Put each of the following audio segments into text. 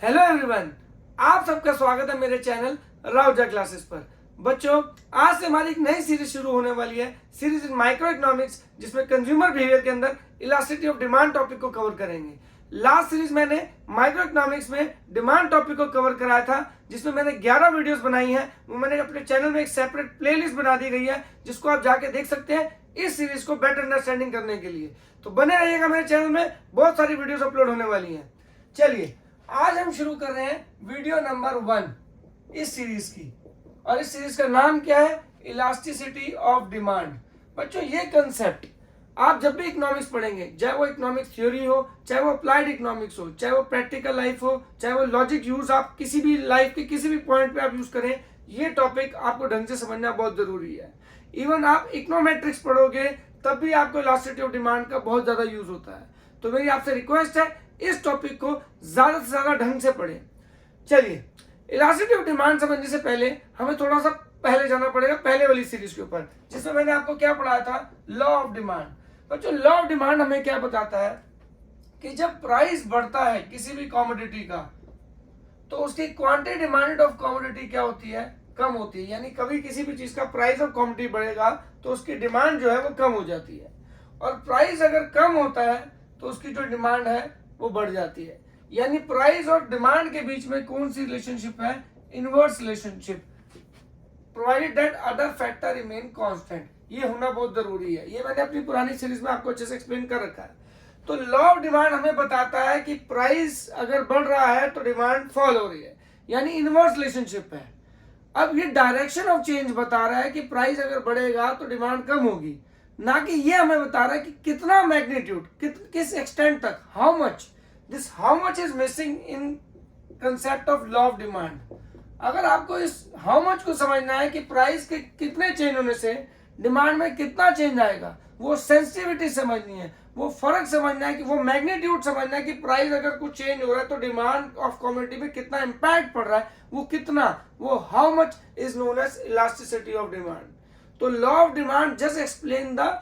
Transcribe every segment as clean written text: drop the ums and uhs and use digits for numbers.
Hello everyone, आप सबका स्वागत है मेरे चैनल राउजा क्लासेस पर। बच्चों, आज से हमारी एक नई सीरीज शुरू होने वाली है, सीरीज इन माइक्रो इकोनॉमिक्स, जिसमें कंज्यूमर बिहेवियर के अंदर इलास्टिसिटी ऑफ डिमांड टॉपिक को कवर करेंगे। लास्ट सीरीज मैंने माइक्रो इकोनॉमिक्स में डिमांड टॉपिक को कवर कराया था, जिसमें मैंने 11 वीडियोस बनाई हैं। वो मैंने अपने चैनल में एक सेपरेट प्लेलिस्ट बना दी गई है, जिसको आप जाके देख सकते हैं इस सीरीज को बेटर अंडरस्टैंडिंग करने के लिए। तो बने रहिएगा मेरे चैनल में, बहुत सारी वीडियोस अपलोड होने वाली हैं। चलिए, आज हम शुरू कर रहे हैं वीडियो नंबर 1 इस सीरीज की, और इस सीरीज का नाम क्या है? Elasticity of demand. बच्चों, ये कंसेप्ट आप जब भी इकोनॉमिक्स पढ़ेंगे, चाहे वो इकोनॉमिक्स थ्योरी हो, चाहे वो अप्लाइड इकोनॉमिक्स हो, चाहे वो प्रैक्टिकल लाइफ हो, चाहे वो लॉजिक यूज आप किसी भी लाइफ के किसी भी पॉइंट पे आप यूज करें, ये टॉपिक आपको ढंग से समझना बहुत जरूरी है। इवन आप इकोनोमेट्रिक्स पढ़ोगे तब भी आपको इलास्टिसिटी ऑफ डिमांड का बहुत ज्यादा यूज होता है। तो मेरी आपसे रिक्वेस्ट है, इस टॉपिक को ज्यादा से ज्यादा ढंग से पढ़ें। चलिए, इलास्टिसिटी ऑफ डिमांड समझने से पहले हमें थोड़ा सा पहले जाना पड़ेगा, पहले वाली सीरीज के ऊपर, जिसमें मैंने आपको क्या पढ़ाया था? Law of demand. बच्चों, लॉ ऑफ डिमांड हमें क्या बताता है कि जब प्राइस बढ़ता है किसी भी कॉमोडिटी का, तो उसकी क्वांटिटी डिमांडेड ऑफ कॉमोडिटी क्या होती है? कम होती है। यानी कभी किसी भी चीज का प्राइस ऑफ कॉमोडिटी बढ़ेगा तो उसकी डिमांड जो है वो कम हो जाती है, और प्राइस अगर कम होता है तो उसकी जो डिमांड है वो बढ़ जाती है। यानी प्राइस और डिमांड के बीच में कौन सी रिलेशनशिप है? Inverse relationship, provided that other factor remain constant. ये होना बहुत जरूरी है। ये मैंने अपनी पुरानी सीरीज में आपको अच्छे से एक्सप्लेन कर रखा है। तो लॉ ऑफ डिमांड हमें बताता है कि प्राइस अगर बढ़ रहा है तो डिमांड फॉल हो रही है, यानी इनवर्स रिलेशनशिप है। अब ये डायरेक्शन ऑफ चेंज बता रहा है कि प्राइस अगर बढ़ेगा तो डिमांड कम होगी, ना कि ये हमें बता रहा है कि कितना मैग्नीट्यूड, किस एक्सटेंट तक, how much is missing in concept of law of demand. अगर आपको इस हाउ मच को समझना है कि प्राइस के कितने चेंज होने से डिमांड में कितना चेंज आएगा, वो सेंसिटिविटी समझनी है, वो फर्क समझना है, कि वो मैग्नीट्यूड समझना है कि प्राइस अगर कुछ चेंज हो रहा है तो डिमांड ऑफ कमोडिटी पे कितना इंपैक्ट पड़ रहा है, वो कितना, वो how much is known as elasticity of demand. तो law of demand just explain the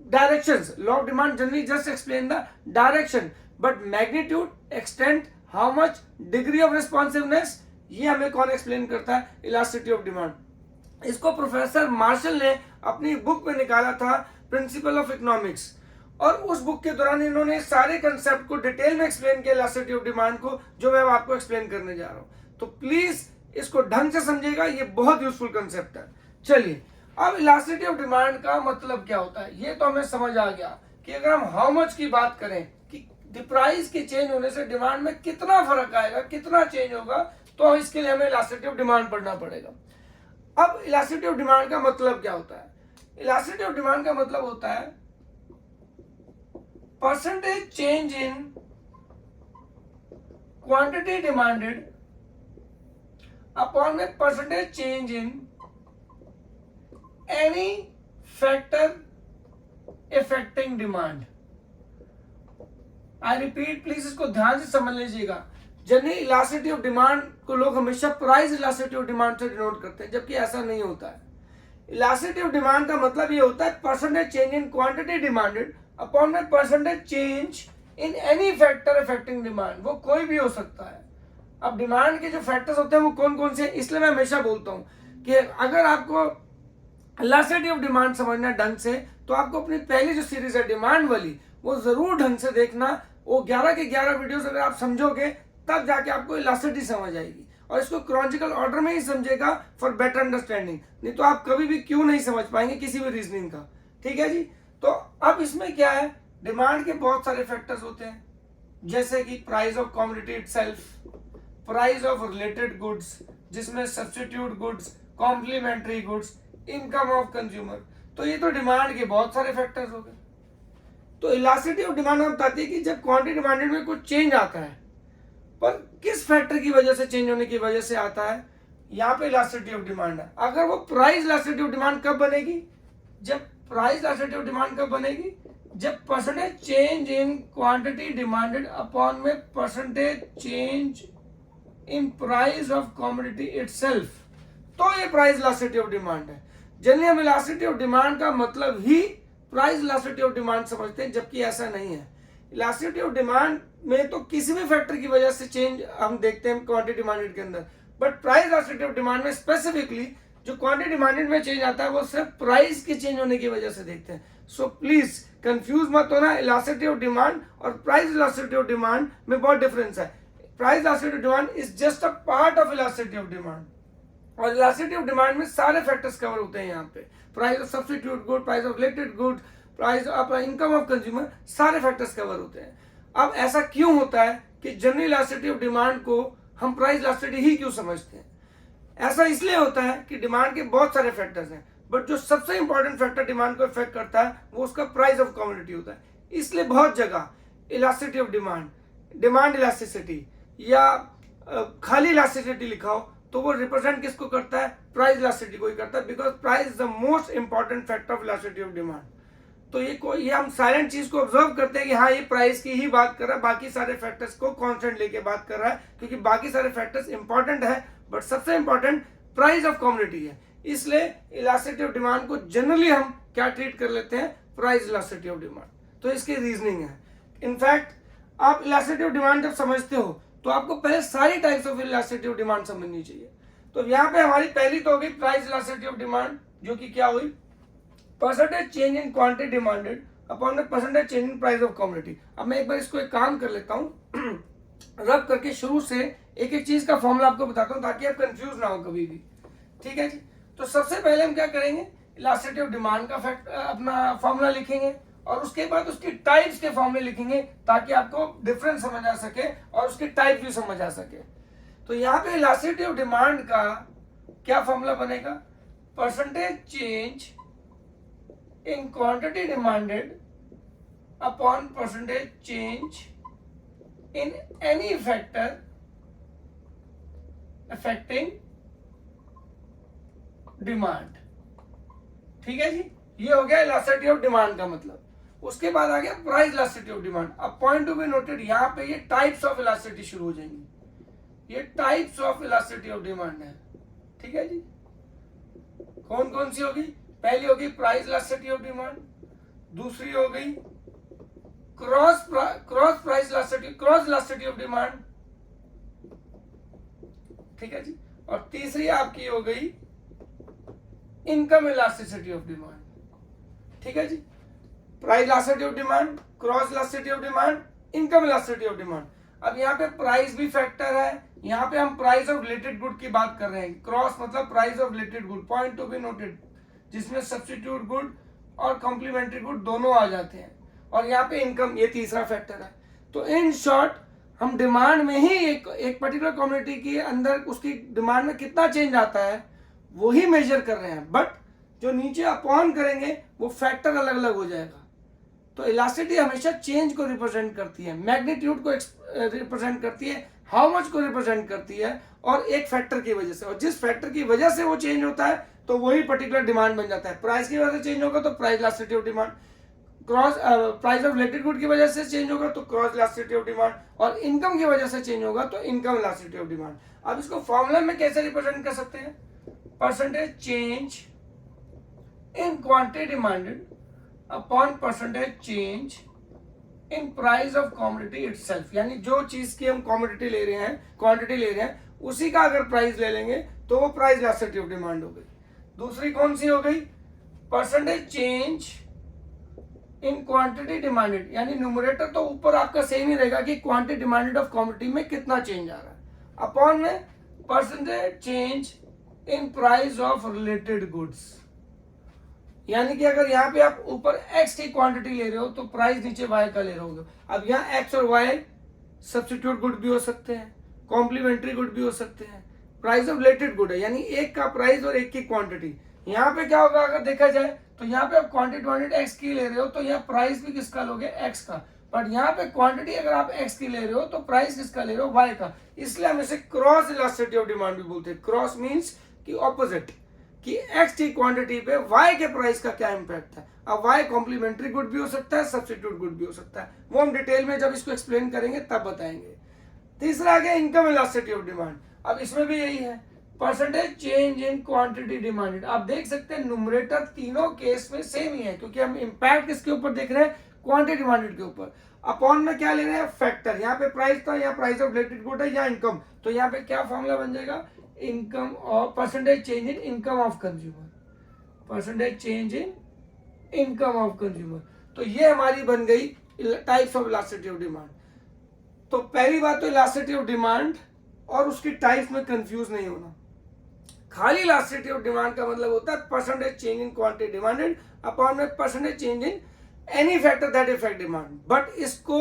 directions. Law of demand generally just explain the direction, but magnitude, extent, how much, degree of responsiveness, ये हमें कौन explain करता है? Elasticity of demand. इसको professor Marshall ने अपनी book में निकाला था, प्रिंसिपल ऑफ इकोनॉमिक्स, और उस बुक के दौरान इन्होंने सारे कंसेप्ट को डिटेल में एक्सप्लेन किया, इलास्टिसिटी ऑफ डिमांड को, जो मैं आपको एक्सप्लेन करने जा रहा हूं। तो प्लीज इसको ढंग से समझिएगा, ये बहुत यूजफुल कंसेप्ट है। चलिए, अब इलास्टिसिटी ऑफ डिमांड का मतलब क्या होता है ये तो हमें समझ आ गया कि अगर हम हाउ मच की बात करें कि प्राइस के चेंज होने से डिमांड में कितना फर्क आएगा, कितना चेंज होगा, तो इसके लिए हमें इलास्टिसिटी ऑफ डिमांड पढ़ना पड़ेगा। अब इलास्टिसिटी ऑफ डिमांड का मतलब क्या होता है? इलास्टिसिटी ऑफ डिमांड का मतलब होता है percentage change in quantity demanded upon में percentage change in any factor affecting demand. I repeat, please इसको ध्यान से समझ लीजिएगा। जनरली इलास्टिसिटी ऑफ डिमांड को लोग हमेशा प्राइस इलास्टिसिटी ऑफ डिमांड से डिनोट करते हैं, जबकि ऐसा नहीं होता है। इलास्टिसिटी ऑफ डिमांड का मतलब ये होता है percentage change in quantity demanded upon में percentage change in any factor affecting demand. वो कोई भी हो सकता है। अब डिमांड के जो फैक्टर्स होते हैं वो कौन कौन से हैं, इसलिए मैं हमेशा बोलता हूं कि अगर आपको इलास्टिसिटी ऑफ डिमांड समझना ढंग से, तो आपको अपनी पहली जो सीरीज है डिमांड वाली, वो जरूर ढंग से देखना। वो 11 के 11 वीडियोस अगर आप समझोगे तब जाके आपको इलास्टिसिटी समझ आएगी, और इसको क्रोनॉलॉजिकल ऑर्डर में ही समझेगा फॉर बेटर अंडरस्टैंडिंग। नहीं तो आप कभी भी क्यों नहीं समझ पाएंगे किसी भी रीजनिंग का। ठीक है जी। तो अब इसमें क्या है, डिमांड के बहुत सारे फैक्टर्स होते हैं, जैसे कि price of commodity itself, price of related goods, जिसमें substitute goods, complementary goods, income of consumer. तो ये तो डिमांड के बहुत सारे फैक्टर्स हो गए। तो इलास्टिसिटी ऑफ डिमांड हमें बताती है कि जब क्वांटिटी डिमांडेड में कुछ चेंज आता है, पर किस फैक्टर की वजह से चेंज होने की वजह से आता है, यहाँ पे इलास्टिसिटी ऑफ डिमांड है। अगर वो प्राइस इलास्टिसिटी ऑफ डिमांड कब बनेगी? जब प्राइस इलास्टिसिटी ऑफ डिमांड कब बनेगी? जब percentage change in quantity demanded upon में percentage change in price of commodity itself, तो ये प्राइस इलास्टिसिटी ऑफ डिमांड है। जनरली हम इलास्टिसिटी ऑफ डिमांड का मतलब ही प्राइस इलास्टिसिटी ऑफ डिमांड समझते हैं, जबकि ऐसा नहीं है। इलास्टिसिटी ऑफ डिमांड में तो किसी भी फैक्टर की वजह से चेंज हम देखते हैं क्वांटिटी डिमांडेड के अंदर, but price elasticity of demand में स्पेसिफिकली जो क्वांटिटी डिमांडेड में चेंज आता है वो सिर्फ प्राइस के चेंज होने की वजह से देखते हैं। सो प्लीज कंफ्यूज मत होना, इलास्टिसिटी ऑफ डिमांड और प्राइस इलास्टिसिटी ऑफ डिमांड में बहुत डिफरेंस है। Price elasticity of demand is just a part of elasticity of demand, और इलास्टिसिटी ऑफ डिमांड में सारे फैक्टर्स कवर होते हैं। यहाँ पे price of substitute good, price of related good, price of income of consumer, सारे factors cover होते हैं। अब ऐसा क्यों होता है कि जनरल इलास्टिसिटी ऑफ डिमांड को हम प्राइस इलास्टिसिटी ही क्यों समझते हैं? ऐसा इसलिए होता है कि डिमांड के बहुत सारे फैक्टर्स हैं, बट जो सबसे इंपॉर्टेंट फैक्टर डिमांड को इफेक्ट करता है वो उसका प्राइस ऑफ कमोडिटी होता है। इसलिए बहुत जगह elasticity of demand, demand elasticity या खाली इलास्टिसिटी लिखा हो तो वो रिप्रेजेंट किसको करता है? प्राइस इलास्टिसिटी को ही करता है, because price is the most important factor of elasticity of demand. तो ये हम साइलेंट चीज को ऑब्जर्व करते हैं कि हाँ ये प्राइस की ही बात कर रहा है, बाकी सारे फैक्टर्स को कांस्टेंट लेके बात कर रहा है, क्योंकि बाकी सारे फैक्टर्स इंपॉर्टेंट है बट सबसे इंपॉर्टेंट प्राइस ऑफ कमोडिटी है। इसलिए इलास्टिसिटी ऑफ डिमांड को जनरली हम क्या ट्रीट कर लेते हैं? Price elasticity of demand. तो इसकी रीजनिंग है। इनफैक्ट आप इलास्टिसिटी ऑफ डिमांड जब समझते हो तो आपको पहले सारी types of elasticity of demand समझनी चाहिए। तो यहाँ पे हमारी पहली तो हो गई प्राइस इलास्टिसिटी ऑफ डिमांड, जो कि क्या हुई? Percentage change in quantity demanded upon the percentage change in price of commodity. अब मैं एक बार इसको एक काम कर लेता हूँ रब करके शुरू से एक एक चीज का फॉर्मूला आपको बताता हूँ ताकि आप कंफ्यूज ना हो कभी भी। ठीक है जी। तो सबसे पहले हम क्या करेंगे? इलास्टिसिटी ऑफ डिमांड का अपना फॉर्मूला लिखेंगे और उसके बाद उसकी टाइप्स के फॉर्मूले लिखेंगे ताकि आपको डिफरेंस समझ आ सके और उसकी टाइप भी समझ आ सके। तो यहाँ पे इलास्टिसिटी ऑफ डिमांड का क्या फॉर्मूला बनेगा? Percentage change in quantity demanded upon percentage change in any factor affecting demand. ठीक है जी, ये हो गया इलास्टिसिटी ऑफ डिमांड का मतलब। उसके बाद आ गया प्राइस इलास्टिसिटी ऑफ डिमांड। अब पॉइंट टू बी नोटेड, यहाँ पे ये टाइप्स ऑफ इलास्टिसिटी शुरू हो जाएंगी। ये types of elasticity of demand है। ठीक है जी, कौन कौन सी होगी? पहली होगी प्राइस इलास्टिसिटी ऑफ डिमांड, दूसरी हो गई cross price elasticity, cross elasticity of demand. ठीक है जी, और तीसरी आपकी हो गई इनकम इलास्टिसिटी ऑफ डिमांड। ठीक है जी, price elasticity of demand, cross elasticity of demand, income elasticity of demand. अब यहाँ पे प्राइस भी फैक्टर है, यहाँ पे हम प्राइस ऑफ रिलेटेड गुड की बात कर रहे हैं। क्रॉस मतलब price of related good, point to be noted, जिसमें सब्स्टिट्यूट गुड और कॉम्प्लीमेंट्री गुड दोनों आ जाते हैं। और यहाँ पे इनकम, ये तीसरा फैक्टर है। तो इन शॉर्ट हम डिमांड में ही एक पर्टिकुलर कम्युनिटी के अंदर उसकी डिमांड में कितना चेंज आता है वो ही मेजर कर रहे हैं, बट जो नीचे अपॉन करेंगे वो फैक्टर अलग अलग हो जाएगा। तो इलास्टिसिटी हमेशा चेंज को रिप्रेजेंट करती है, मैग्नीट्यूड को रिप्रेजेंट करती है, हाउ मच को रिप्रेजेंट करती है, और एक फैक्टर की वजह से। और जिस फैक्टर की वजह से वो चेंज होता है तो वही पर्टिकुलर डिमांड बन जाता है। प्राइस की वजह से चेंज होगा तो price elasticity of demand, cross price of related good की वजह से चेंज होगा तो क्रॉस इलास्टिसिटी ऑफ डिमांड, और इनकम की वजह से चेंज होगा तो इनकम इलास्टिसिटी ऑफ डिमांड। अब इसको फॉर्मूला में कैसे रिप्रेजेंट कर सकते हैं? Percentage change in quantity demanded upon percentage change in price of commodity itself. यानी जो चीज की हम कमोडिटी ले रहे हैं, क्वांटिटी ले रहे हैं, उसी का अगर प्राइस ले लेंगे तो वो प्राइस इलास्टिसिटी ऑफ डिमांड हो गई। दूसरी कौन सी हो गई? Percentage change in quantity demanded, यानी न्यूमरेटर तो ऊपर आपका सेम ही रहेगा कि क्वांटिटी डिमांडेड ऑफ कमोडिटी में कितना चेंज आ रहा है, अपॉन में percentage change in price of related goods. यानी कि अगर यहाँ पे आप ऊपर x की क्वांटिटी ले रहे हो तो प्राइस नीचे y का ले रहे हो। अब यहाँ x और y सब्स्टिट्यूट गुड भी हो सकते हैं, कॉम्प्लीमेंट्री गुड भी हो सकते हैं, प्राइस ऑफ रिलेटेड गुड है, यानी एक का प्राइस और एक की क्वांटिटी। यहाँ पे क्या होगा अगर देखा जाए तो यहाँ पे आप क्वांटिटी x की ले रहे हो तो यहाँ प्राइस भी किसका लोगे? x का। बट यहाँ पे क्वांटिटी अगर आप x की ले रहे हो तो प्राइस किसका ले रहे हो? y का। इसलिए हम इसे क्रॉस इलास्टिसिटी ऑफ डिमांड भी बोलते हैं। क्रॉस मीन्स कि ऑपोजिट, कि x की क्वांटिटी पे y के प्राइस का क्या इंपैक्ट है। अब y कॉम्प्लीमेंट्री गुड भी हो सकता है, सब्स्टिट्यूट गुड भी हो सकता है, वो हम डिटेल में जब इसको एक्सप्लेन करेंगे तब बताएंगे। तीसरा आ गया इनकम इलास्टिसिटी ऑफ डिमांड। अब इसमें भी यही है, percentage change in quantity demanded. आप देख सकते हैं न्यूमरेटर तीनों केस में सेम ही है, क्योंकि हम इंपैक्ट किसके ऊपर देख रहे हैं? क्वांटिटी डिमांडेड के ऊपर। अपॉन में क्या ले रहे हैं, फैक्टर। यहाँ पे प्राइस था, यहाँ प्राइस ऑफ रिलेटेड गुड है, यहाँ इनकम, तो यहाँ पे क्या फॉर्मूला बन जाएगा, income of percentage change in income of consumer, percentage change in income of consumer. तो ये हमारी बन गई types of elasticity of demand. तो पहली बात तो इलास्टिसिटी ऑफ डिमांड और उसकी टाइप्स में कंफ्यूज नहीं होना। खाली इलास्टिसिटी ऑफ डिमांड का मतलब होता है percentage change in quantity demanded upon में percentage change in any factor that affect demand. But इसको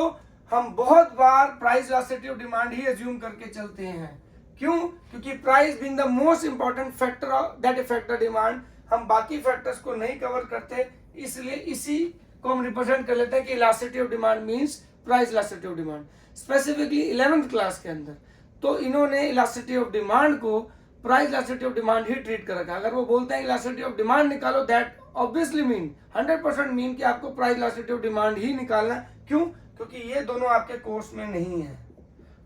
हम बहुत बार प्राइस इलास्टिसिटी ऑफ डिमांड ही एज्यूम करके चलते हैं। क्यों? क्योंकि price being the most important factor that affect the demand, हम बाकी फैक्टर्स को नहीं कवर करते, इसलिए इसी को हम रिप्रेजेंट कर लेते हैं कि elasticity of demand means price elasticity of demand. Specifically 11th class के अंदर तो इन्होंने इलास्टिसिटी ऑफ डिमांड को price elasticity of demand he treat कर रखा है। अगर वो बोलते हैं इलास्टिसिटी ऑफ डिमांड निकालो, दैट ऑब्वियसली मीन 100% मीन कि आपको प्राइस इलास्टिसिटी ऑफ डिमांड ही निकालना है। क्यों? क्योंकि ये दोनों आपके कोर्स में नहीं है।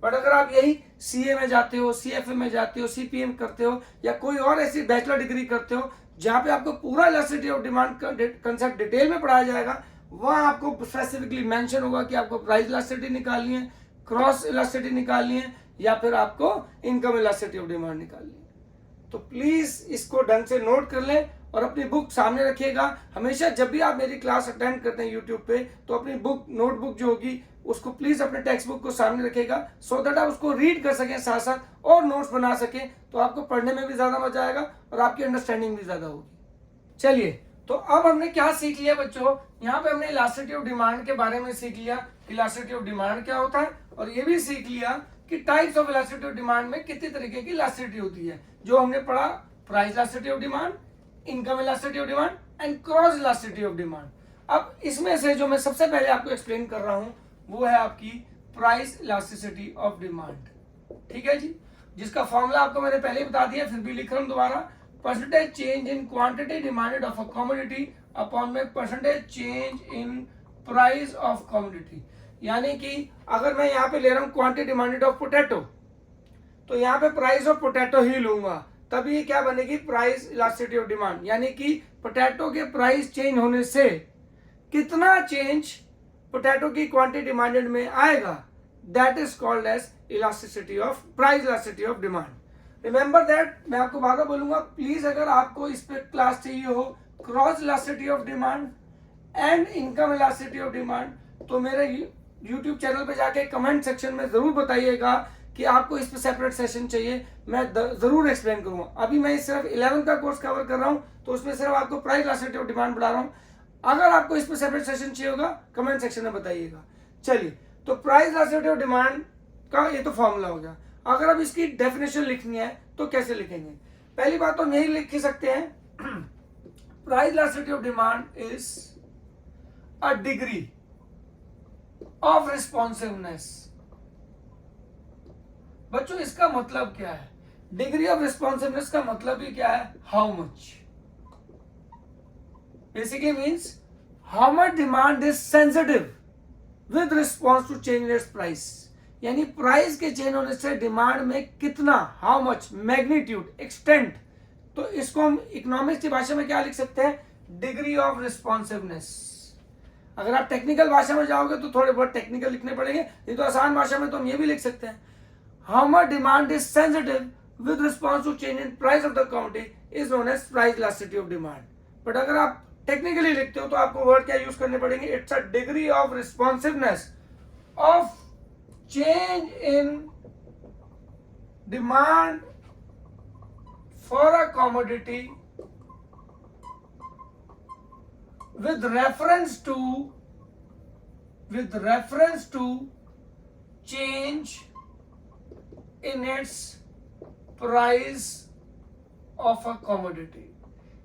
बट अगर आप यही सीए में जाते हो, सीएफए में जाते हो, सीपीएम करते हो या कोई और ऐसी बैचलर डिग्री करते हो जहां पे आपको पूरा इलास्टिसिटी ऑफ डिमांड का कंसेप्ट डिटेल में पढ़ाया जाएगा, वहां आपको स्पेसिफिकली मेंशन होगा कि आपको प्राइस इलास्टिसिटी निकालनी है, क्रॉस इलास्टिसिटी निकालनी है या फिर आपको इनकम इलास्टिसिटी ऑफ डिमांड निकालनी है। तो प्लीज इसको ढंग से नोट कर लें और अपनी बुक सामने रखिएगा। हमेशा जब भी आप मेरी क्लास अटेंड करते हैं यूट्यूब पे, तो अपनी बुक नोटबुक जो होगी उसको प्लीज अपने टेक्स्ट बुक को सामने रखिएगा, सो दैट आप उसको रीड कर सकें साथ साथ और नोट्स बना सकें। तो आपको पढ़ने में भी ज्यादा मजा आएगा और आपकी अंडरस्टैंडिंग भी ज्यादा होगी। चलिए, तो अब हमने क्या सीख लिया बच्चों, यहाँ पे हमने इलास्टिसिटी ऑफ डिमांड के बारे में सीख लिया, इलास्टिसिटी ऑफ डिमांड क्या होता है, और ये भी सीख लिया कि types of elasticity of demand में कितने तरीके की इलास्टिसिटी होती है। जो हमने पढ़ा, price elasticity of demand, income elasticity of demand and cross elasticity of demand. अब इसमें से जो मैं सबसे पहले आपको एक्सप्लेन कर रहा हूं वो है आपकी प्राइस इलास्टिसिटी ऑफ डिमांड। ठीक है जी, जिसका फॉर्मूला आपको मैंने पहले ही बता दिया, फिर भी लिख रहा हूं दोबारा, percentage change in quantity demanded of a commodity upon में percentage change in price of commodity. यानी कि अगर मैं यहाँ पे ले रहा हूँ क्वांटिटी डिमांडेड ऑफ पोटैटो, तो यहाँ पे प्राइस ऑफ पोटैटो ही लूंगा, तभी ये क्या बनेगी, प्राइस इलास्टिसिटी ऑफ डिमांड। यानी कि पोटैटो के प्राइस चेंज होने से कितना चेंज पोटैटो की क्वांटिटी डिमांडेड में आएगा, that is called as elasticity of price elasticity of demand. Remember that, मैं आपको बार बार बोलूंगा, प्लीज अगर आपको इस पे क्लास चाहिए हो cross elasticity of demand and income elasticity of demand, तो मेरे यूट्यूब चैनल पे जाके कमेंट सेक्शन में जरूर बताइएगा कि आपको इस पे सेपरेट सेशन चाहिए, मैं जरूर एक्सप्लेन करूंगा। अभी मैं सिर्फ 11 का कोर्स कवर कर रहा हूं, तो उसमें सिर्फ आपको प्राइस इलास्टिसिटी ऑफ डिमांड बढ़ा रहा हूं। अगर आपको इस पे सेपरेट सेशन चाहिए होगा, कमेंट सेक्शन में बताइएगा। चलिए, तो प्राइस इलास्टिसिटी ऑफ डिमांड का ये तो फॉर्मूला हो गया। अगर अब इसकी डेफिनेशन लिखनी है तो कैसे लिखेंगे? पहली बात तो हम यही लिख सकते हैं, price elasticity of demand is a degree of responsiveness. बच्चों, इसका मतलब क्या है? डिग्री ऑफ रिस्पॉन्सिवनेस का मतलब ही क्या है? How much. Basically means how much demand is sensitive with response to change in its price. यानी प्राइस के चेंज होने से डिमांड में कितना, हाउ मच, मैग्नीट्यूड, एक्सटेंट। तो इसको हम इकोनॉमिक्स की भाषा में क्या लिख सकते हैं? Degree of responsiveness. अगर आप टेक्निकल भाषा में जाओगे तो थोड़े बहुत टेक्निकल लिखने पड़ेंगे, नहीं तो आसान भाषा में तो हम ये भी लिख सकते हैं, how much demand is sensitive with response to change in price of the commodity is known as price elasticity of demand. But अगर आप टेक्निकली लिखते हो तो आपको वर्ड क्या यूज करने पड़ेंगे? It's a degree of responsiveness of change in demand for a commodity with reference to change in its price of a commodity।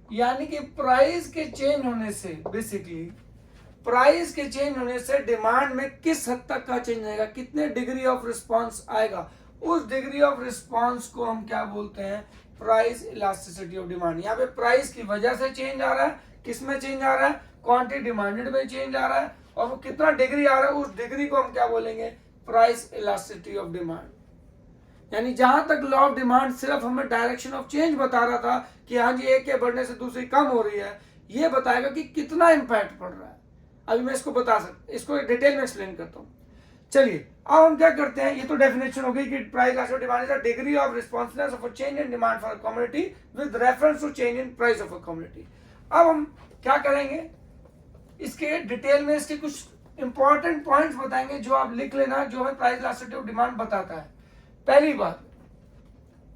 यानी कि प्राइस के चेंज होने से, बेसिकली प्राइस के चेंज होने से डिमांड में किस हद तक का चेंज आएगा, कितने डिग्री ऑफ रिस्पांस आएगा, उस डिग्री ऑफ रिस्पांस को हम क्या बोलते हैं? Price elasticity of demand. यहाँ पे प्राइस की वजह से चेंज आ रहा है, किस में चेंज आ रहा है? क्वांटिटी डिमांडेड में चेंज आ रहा है, और वो कितना डिग्री आ रहा है, उस डिग्री को हम क्या बोलेंगे? Price elasticity of demand. यानी जहां तक लॉ ऑफ डिमांड सिर्फ हमें डायरेक्शन ऑफ चेंज बता रहा था कि हाँ जी एक के बढ़ने से दूसरी कम हो रही है, ये बताएगा कि कितना इंपैक्ट पड़ रहा है। अभी मैं इसको डिटेल में एक्सप्लेन करता हूँ। चलिए अब हम क्या करते हैं, ये तो डेफिनेशन हो गई कि price elasticity of demand is the degree of responsiveness of a change in demand for a commodity with reference to change in price of a commodity. अब हम क्या करेंगे, इसके डिटेल में इसके कुछ इंपॉर्टेंट पॉइंट्स बताएंगे जो आप लिख लेना, जो हमें प्राइस इलास्टिसिटी ऑफ डिमांड बताता है। पहली बात,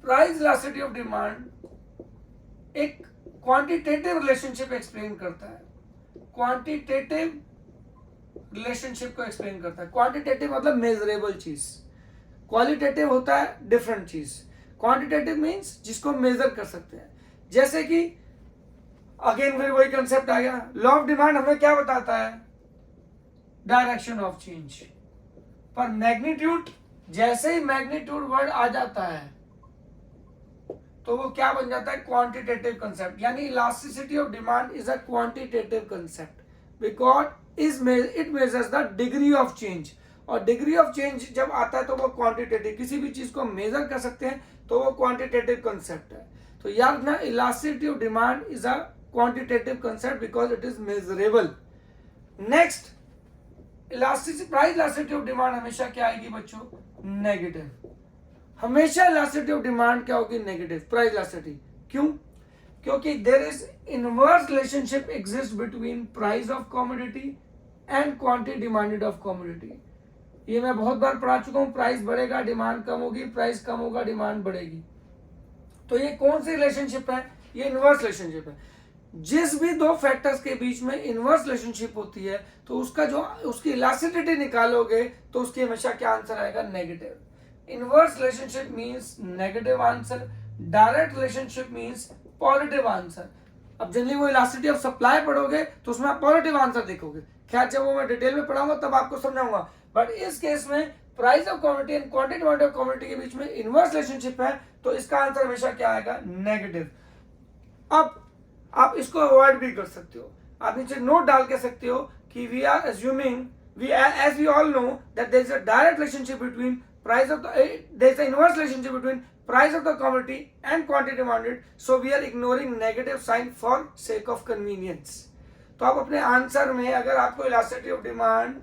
प्राइस इलास्टिसिटी ऑफ डिमांड एक क्वांटिटेटिव रिलेशनशिप एक्सप्लेन करता है, क्वांटिटेटिव रिलेशनशिप को एक्सप्लेन करता है। क्वांटिटेटिव मतलब मेजरेबल चीज, क्वालिटेटिव होता है डिफरेंट चीज। क्वांटिटेटिव मींस जिसको मेजर कर सकते हैं, जैसे कि अगेन फिर वही कंसेप्ट आ गया, लॉ ऑफ डिमांड हमें क्या बताता है, डायरेक्शन ऑफ चेंज। पर मैग्नीट्यूड, जैसे ही मैग्नीट्यूड वर्ड आ जाता है तो वो क्या बन जाता है, क्वांटिटेटिव कंसेप्ट। यानी elasticity of demand is a quantitative concept because it measures the degree of change. और डिग्री ऑफ चेंज जब आता है तो वो क्वांटिटेटिव, किसी भी चीज को मेजर कर सकते हैं तो वो क्वांटिटेटिव कंसेप्ट है। तो याद रखना, elasticity of demand is a quantitative concept because it is measurable. Next, price elasticity of demand हमेशा क्या आएगी बच्चों, नेगेटिव। हमेशा इलास्टिसिटी ऑफ डिमांड क्या होगी, नेगेटिव प्राइस इलास्टिसिटी। क्यों? क्योंकि there is inverse relationship exist between price of commodity and quantity demanded of commodity. ये मैं बहुत बार पढ़ा चुका हूं, प्राइस बढ़ेगा डिमांड कम होगी, प्राइस कम होगा डिमांड बढ़ेगी। तो ये कौन सी रिलेशनशिप है, ये इनवर्स रिलेशनशिप है। जिस भी दो फैक्टर्स के बीच में इनवर्स रिलेशनशिप होती है तो उसकी इलास्टिसिटी निकालोगे तो उसकी हमेशा क्या आंसर आएगा, negative. Inverse relationship means negative answer, direct relationship means positive answer. अब जनरली वो इलास्टिसिटी ऑफ सप्लाई पढ़ोगे तो उसमें आप पॉजिटिव आंसर देखोगे। खैर जब वो मैं डिटेल में पढ़ाऊंगा तब आपको समझाऊंगा, बट इस केस में price of commodity and quantity demand of commodity के बीच में इनवर्स रिलेशनशिप है तो इसका आंसर हमेशा क्या आएगा, नेगेटिव। अब आप इसको अवॉइड भी कर सकते हो, आप नीचे नोट डाल के सकते हो कि we are assuming, as we all know that there is a direct relationship between there is an inverse relationship between price of the commodity and quantity demanded, so we are ignoring negative sign for sake of convenience। तो आप अपने answer में अगर आपको elasticity of demand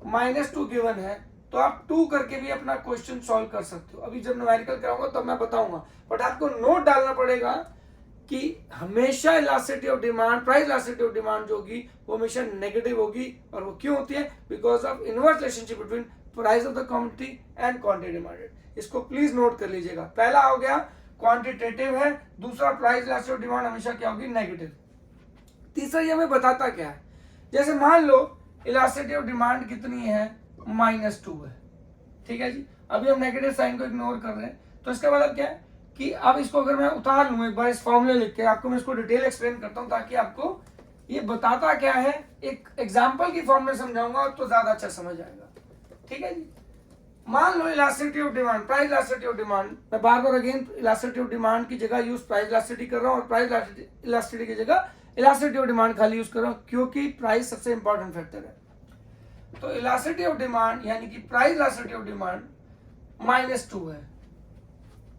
-2 given है तो आप 2 करके भी अपना क्वेश्चन सॉल्व कर सकते हो। अभी जब न्यूमेरिकल कराऊंगा तब मैं बताऊंगा, बट आपको नोट डालना पड़ेगा कि हमेशा elasticity of demand, price elasticity of demand जो होगी वो हमेशा नेगेटिव होगी। और वो क्यों होती है, because of inverse relationship between price of the commodity and quantity demanded. इसको प्लीज नोट कर लीजिएगा। पहला हो गया क्वांटिटेटिव है, दूसरा प्राइस इलास्टिसिटी ऑफ डिमांड हमेशा क्या होगी, नेगेटिव। तीसरा ये हमें बताता क्या है, जैसे मान लो इलास्टिसिटी ऑफ डिमांड कितनी है, -2 है, ठीक है जी। अभी हम नेगेटिव साइन को इग्नोर कर रहे हैं, तो इसका मतलब क्या है कि अब इसको अगर मैं उतार लूं एक बार इस फॉर्मूले लिख के, आपको मैं इसको डिटेल एक्सप्लेन करता हूं ताकि आपको ये बताता क्या है, एक एग्जांपल की फॉर्म में समझाऊंगा तो ज्यादा अच्छा समझ आएगा, ठीक है जी। मान लो elasticity of demand, price elasticity of demand, मैं बार बार अगेन इलास्टिसिटी ऑफ डिमांड की जगह यूज प्राइस इलास्टिसिटी कर रहा हूं और प्राइस इलास्टिसिटी की जगह इलास्टिसिटी ऑफ डिमांड खाली यूज कर रहा हूं क्योंकि प्राइस सबसे इंपॉर्टेंट फैक्टर है। तो इलास्टिसिटी ऑफ डिमांड यानी कि प्राइस इलास्टिसिटी ऑफ डिमांड -2 है,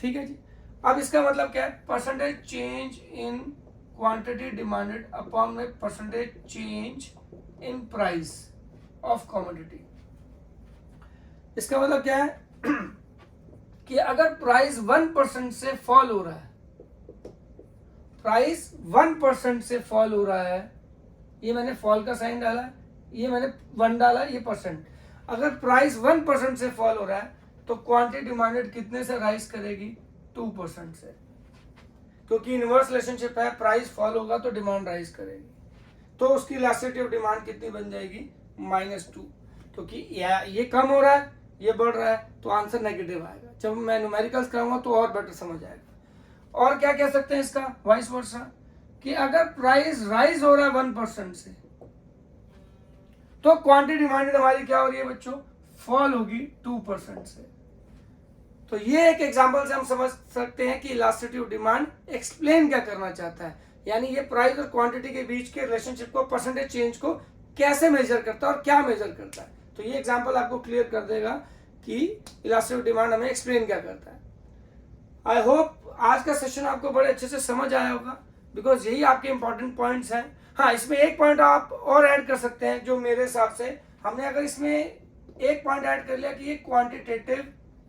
ठीक है जी। अब इसका मतलब क्या है, percentage change in quantity demanded upon में percentage change in price of commodity. इसका मतलब क्या है कि अगर प्राइस 1% से फॉल हो रहा है, प्राइस 1% से फॉल हो रहा है, ये मैंने फॉल का साइन डाला, ये मैंने 1 डाला, ये परसेंट। अगर प्राइस 1% से फॉल हो रहा है तो क्वांटिटी डिमांडेड कितने से राइज करेगी, 2% से, क्योंकि इनवर्स रिलेशनशिप है, प्राइस फॉल होगा तो डिमांड राइज करेगी। तो उसकी इलास्टिसिटी ऑफ डिमांड कितनी बन जाएगी, -2, क्योंकि ये कम हो रहा है, ये बढ़ रहा है, तो आंसर नेगेटिव आएगा। जब मैं न्यूमेरिकल्स कराऊंगा तो और बेटर समझ आएगा। और क्या कह सकते हैं इसका वाइस वर्सा, कि अगर प्राइस राइज हो रहा है 1% से तो क्वांटिटी डिमांडेड हमारी क्या हो रही है बच्चों, फॉल होगी 2% से। तो ये एक एग्जांपल से हम समझ सकते हैं कि इलास्टिसिटी ऑफ डिमांड एक्सप्लेन क्या करना चाहता है, यानी ये प्राइस और क्वांटिटी के बीच के रिलेशनशिप को, परसेंटेज चेंज को कैसे मेजर करता है और क्या मेजर करता है। तो ये एग्जांपल आपको क्लियर कर देगा कि इलास्टिसिटी ऑफ डिमांड हमें एक्सप्लेन क्या करता है। आई होप आज का सेशन आपको बड़े अच्छे से समझ आया होगा, बिकॉज यही आपके इंपॉर्टेंट पॉइंट्स हैं। हाँ, इसमें एक पॉइंट आप और ऐड कर सकते हैं जो मेरे हिसाब से हमने अगर इसमें एक पॉइंट ऐड कर लिया कि ये क्वांटिटेटिव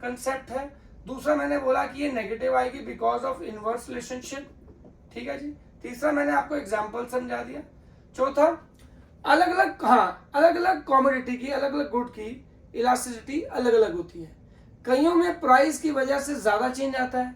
कंसेप्ट है। दूसरा मैंने बोला कि ये नेगेटिव आएगी बिकॉज ऑफ इनवर्स रिलेशनशिप, ठीक है जी। तीसरा मैंने आपको एग्जाम्पल समझा दिया। चौथा, अलग अलग कॉमोडिटी की, अलग अलग गुड की इलास्टिसिटी अलग अलग होती है। कईयों में प्राइस की वजह से ज्यादा चेंज आता है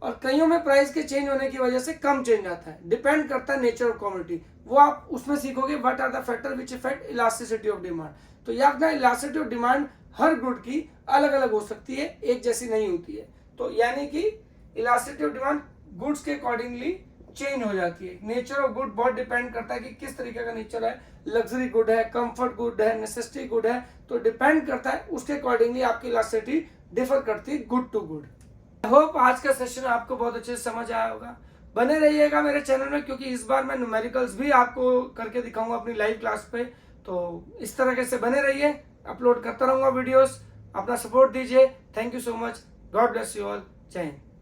और कईयों में प्राइस के चेंज होने की वजह से कम चेंज आता है, डिपेंड करता है नेचर ऑफ कॉमोडिटी। वो आप उसमें सीखोगे what are the factor which effect elasticity of demand. तो याद रखना, इलास्टिसिटी ऑफ डिमांड हर गुड की अलग अलग हो सकती है, एक जैसी नहीं होती है। तो यानी कि इलास्टिसिटी ऑफ डिमांड गुड्स के अकॉर्डिंगली चेंज हो जाती है। नेचर ऑफ गुड बहुत डिपेंड करता है कि किस तरीके का नेचर है, लग्जरी गुड है, कंफर्ट गुड है, नेसेसिटी गुड है, तो डिपेंड करता है, उसके अकॉर्डिंगली आपकी इलास्टिसिटी डिफर करती है good to good. I hope आज का सेशन आपको बहुत अच्छे से समझ आया होगा। बने रहिएगा मेरे चैनल में, क्योंकि इस बार मैं न्यूमेरिकल्स भी आपको करके दिखाऊंगा अपनी लाइव क्लास पे। तो इस तरह से बने रहिए, अपलोड करता रहूंगा वीडियोस। अपना सपोर्ट दीजिए। Thank you so much. God bless you all. जय हिंद।